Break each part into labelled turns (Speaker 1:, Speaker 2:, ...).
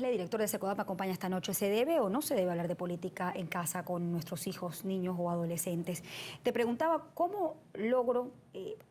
Speaker 1: Leslie, director de SECODAP, me acompaña esta noche. ¿Se debe o no se debe hablar de política en casa con nuestros hijos, niños o adolescentes? Te preguntaba cómo logro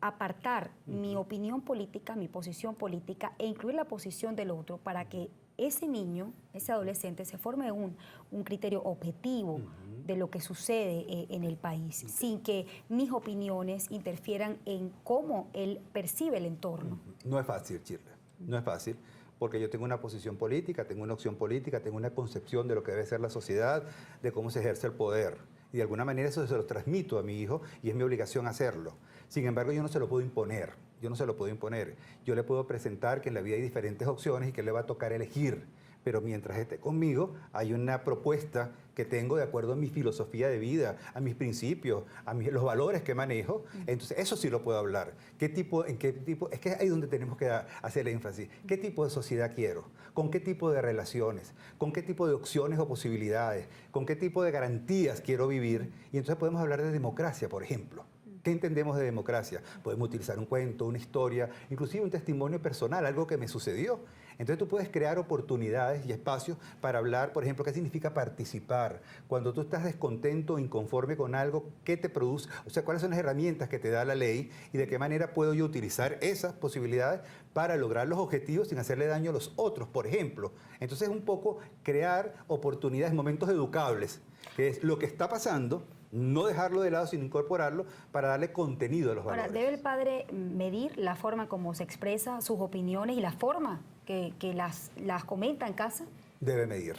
Speaker 1: apartar mi opinión política, mi posición política e incluir la posición del otro para que ese niño, ese adolescente, se forme un criterio objetivo de lo que sucede en el país, sin que mis opiniones interfieran en cómo él percibe el entorno.
Speaker 2: No es fácil, Shirley, no es fácil, porque yo tengo una posición política, tengo una opción política, tengo una concepción de lo que debe ser la sociedad, de cómo se ejerce el poder. Y de alguna manera eso se lo transmito a mi hijo y es mi obligación hacerlo. Sin embargo, yo no se lo puedo imponer. Yo no se lo puedo imponer. Yo le puedo presentar que en la vida hay diferentes opciones y que le va a tocar elegir. Pero mientras esté conmigo, hay una propuesta que tengo de acuerdo a mi filosofía de vida, a mis principios, los valores que manejo. Entonces, eso sí lo puedo hablar. ¿En qué tipo? Es que ahí es donde tenemos que hacer el énfasis. ¿Qué tipo de sociedad quiero? ¿Con qué tipo de relaciones? ¿Con qué tipo de opciones o posibilidades? ¿Con qué tipo de garantías quiero vivir? Y entonces podemos hablar de democracia, por ejemplo. ¿Qué entendemos de democracia? Podemos utilizar un cuento, una historia, inclusive un testimonio personal, algo que me sucedió. Entonces tú puedes crear oportunidades y espacios para hablar, por ejemplo, qué significa participar. Cuando tú estás descontento o inconforme con algo, ¿qué te produce? O sea, ¿cuáles son las herramientas que te da la ley y de qué manera puedo yo utilizar esas posibilidades para lograr los objetivos sin hacerle daño a los otros, por ejemplo? Entonces, un poco crear oportunidades, momentos educables, que es lo que está pasando. No dejarlo de lado, sino incorporarlo para darle contenido a los valores.
Speaker 1: Ahora, ¿debe el padre medir la forma como se expresa sus opiniones y la forma que las comenta en casa?
Speaker 2: Debe medir.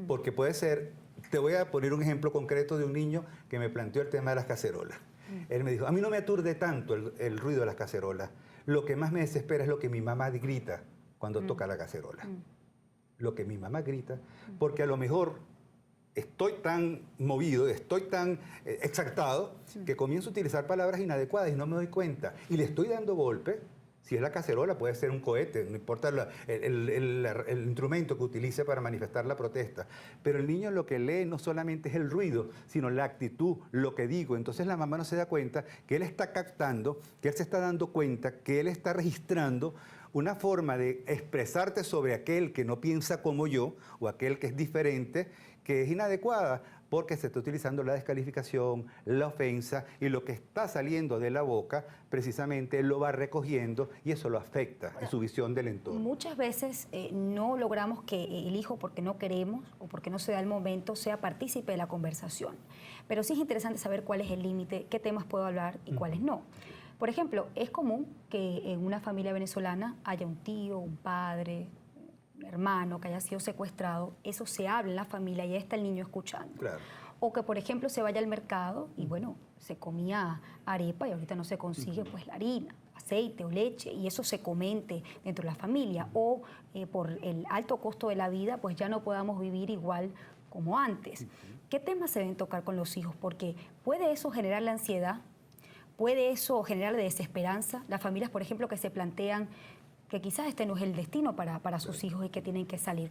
Speaker 2: Porque puede ser, te voy a poner un ejemplo concreto de un niño que me planteó el tema de las cacerolas. Él me dijo, a mí no me aturde tanto el ruido de las cacerolas. Lo que más me desespera es lo que mi mamá grita cuando toca la cacerola. Lo que mi mamá grita, porque a lo mejor estoy tan movido, estoy tan exaltado, que comienzo a utilizar palabras inadecuadas y no me doy cuenta. Y le estoy dando golpe. Si es la cacerola, puede ser un cohete, no importa el instrumento que utilice para manifestar la protesta. Pero el niño lo que lee no solamente es el ruido, sino la actitud, lo que digo. Entonces la mamá no se da cuenta que él está captando, que él se está dando cuenta, que él está registrando una forma de expresarte sobre aquel que no piensa como yo o aquel que es diferente, que es inadecuada, porque se está utilizando la descalificación, la ofensa, y lo que está saliendo de la boca, precisamente él lo va recogiendo y eso lo afecta en su visión del entorno.
Speaker 1: Muchas veces no logramos que el hijo, porque no queremos o porque no se da el momento, sea partícipe de la conversación. Pero sí es interesante saber cuál es el límite, qué temas puedo hablar y cuáles no. Por ejemplo, es común que en una familia venezolana haya un tío, un padre, un hermano que haya sido secuestrado. Eso se habla en la familia y ahí está el niño escuchando.
Speaker 2: Claro.
Speaker 1: O que, por ejemplo, se vaya al mercado y, bueno, se comía arepa y ahorita no se consigue pues la harina, aceite o leche, y eso se comente dentro de la familia. O por el alto costo de la vida, pues ya no podamos vivir igual como antes. ¿Qué temas se deben tocar con los hijos? Porque puede eso generar la ansiedad, puede eso generar desesperanza. Las familias, por ejemplo, que se plantean que quizás este no es el destino para sus hijos y que tienen que salir.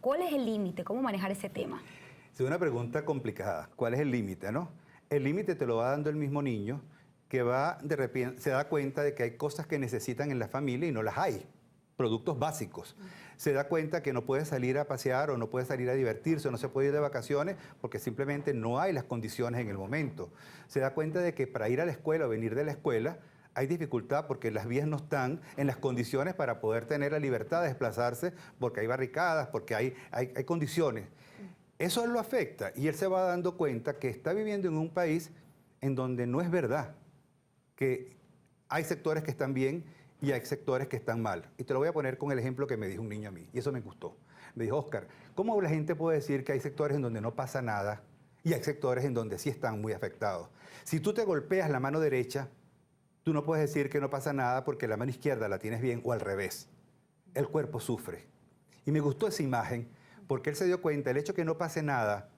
Speaker 1: ¿Cuál es el límite? ¿Cómo manejar ese tema?
Speaker 2: Es una pregunta complicada. ¿Cuál es el límite, no? El límite te lo va dando el mismo niño que va de repente, se da cuenta de que hay cosas que necesitan en la familia y no las hay. Productos básicos. Se da cuenta que no puede salir a pasear o no puede salir a divertirse o no se puede ir de vacaciones porque simplemente no hay las condiciones en el momento. Se da cuenta de que para ir a la escuela o venir de la escuela hay dificultad porque las vías no están en las condiciones para poder tener la libertad de desplazarse porque hay barricadas, porque hay condiciones. Eso lo afecta y él se va dando cuenta que está viviendo en un país en donde no es verdad, que hay sectores que están bien y hay sectores que están mal. Y te lo voy a poner con el ejemplo que me dijo un niño a mí, y eso me gustó. Me dijo, Oscar, ¿cómo la gente puede decir que hay sectores en donde no pasa nada y hay sectores en donde sí están muy afectados? Si tú te golpeas la mano derecha, tú no puedes decir que no pasa nada porque la mano izquierda la tienes bien o al revés. El cuerpo sufre. Y me gustó esa imagen porque él se dio cuenta, el hecho de que no pase nada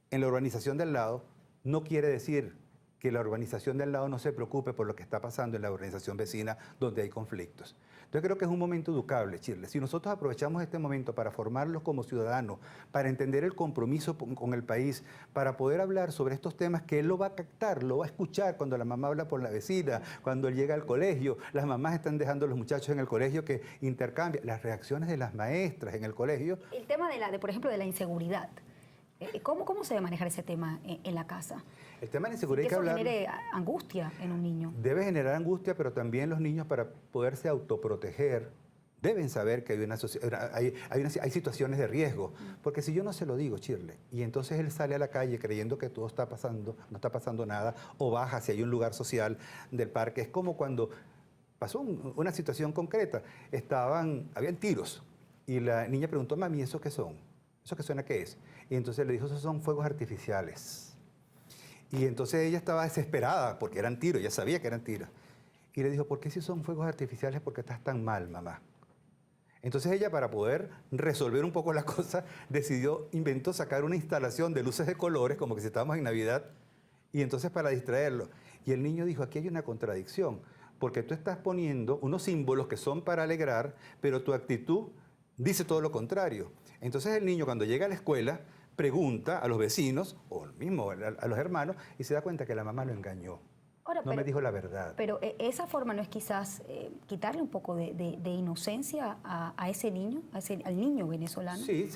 Speaker 2: en la urbanización del lado no quiere decir que la urbanización del lado no se preocupe por lo que está pasando en la urbanización vecina donde hay conflictos. Entonces creo que es un momento educable, Chile. Si nosotros aprovechamos este momento para formarlos como ciudadanos, para entender el compromiso con el país, para poder hablar sobre estos temas que él lo va a captar, lo va a escuchar cuando la mamá habla por la vecina, cuando él llega al colegio, las mamás están dejando a los muchachos en el colegio que intercambian, las reacciones de las maestras en el colegio.
Speaker 1: El tema por ejemplo, de la inseguridad. ¿Cómo se debe manejar ese tema en la casa?
Speaker 2: El tema de la inseguridad hay
Speaker 1: Que
Speaker 2: que
Speaker 1: eso
Speaker 2: hablar.
Speaker 1: genere angustia en un niño.
Speaker 2: Debe generar angustia, pero también los niños, para poderse autoproteger, deben saber que hay situaciones de riesgo. Porque si yo no se lo digo, Shirley, y entonces él sale a la calle creyendo que todo está pasando, no está pasando nada, o baja si hay un lugar social del parque, es como cuando pasó una situación concreta, habían tiros, y la niña preguntó, mami, ¿eso qué son? ¿Eso qué suena qué es? Y entonces le dijo, esos son fuegos artificiales. Y entonces ella estaba desesperada porque eran tiros, ella sabía que eran tiros. Y le dijo, ¿por qué si son fuegos artificiales? ¿Por qué estás tan mal, mamá? Entonces ella, para poder resolver un poco la cosa, inventó sacar una instalación de luces de colores, como que si estábamos en Navidad, y entonces para distraerlo. Y el niño dijo, aquí hay una contradicción, porque tú estás poniendo unos símbolos que son para alegrar, pero tu actitud dice todo lo contrario. Entonces el niño, cuando llega a la escuela, pregunta a los vecinos, o mismo a los hermanos, y se da cuenta que la mamá lo engañó.
Speaker 1: Ahora,
Speaker 2: No me dijo la verdad.
Speaker 1: Pero esa forma no es quizás quitarle un poco de inocencia a ese niño, al niño venezolano.
Speaker 2: Sí,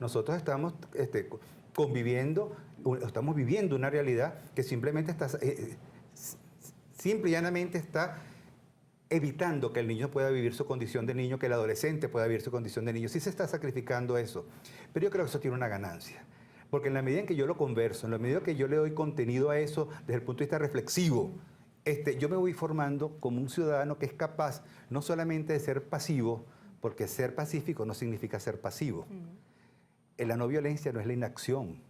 Speaker 2: nosotros estamos conviviendo, estamos viviendo una realidad que simplemente simple y llanamente está evitando que el niño pueda vivir su condición de niño, que el adolescente pueda vivir su condición de niño. Sí se está sacrificando eso, pero yo creo que eso tiene una ganancia. Porque en la medida en que yo lo converso, en la medida que yo le doy contenido a eso desde el punto de vista reflexivo, yo me voy formando como un ciudadano que es capaz no solamente de ser pasivo, porque ser pacífico no significa ser pasivo. La no violencia no es la inacción.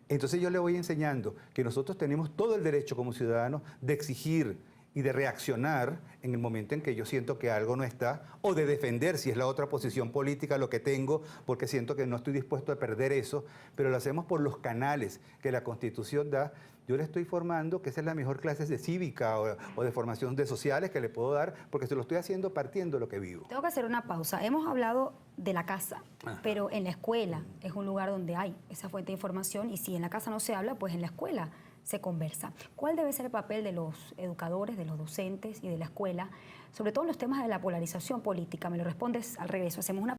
Speaker 2: Entonces yo le voy enseñando que nosotros tenemos todo el derecho como ciudadanos de exigir y de reaccionar en el momento en que yo siento que algo no está, o de defender si es la otra posición política lo que tengo, porque siento que no estoy dispuesto a perder eso, pero lo hacemos por los canales que la Constitución da. Yo le estoy formando que esa es la mejor clase de cívica o de formación de sociales que le puedo dar, porque se lo estoy haciendo partiendo de lo que vivo.
Speaker 1: Tengo que hacer una pausa. Hemos hablado de la casa, pero en la escuela es un lugar donde hay esa fuente de información, y si en la casa no se habla, pues en la escuela se conversa. ¿Cuál debe ser el papel de los educadores, de los docentes y de la escuela, sobre todo en los temas de la polarización política? Me lo respondes al regreso. Hacemos una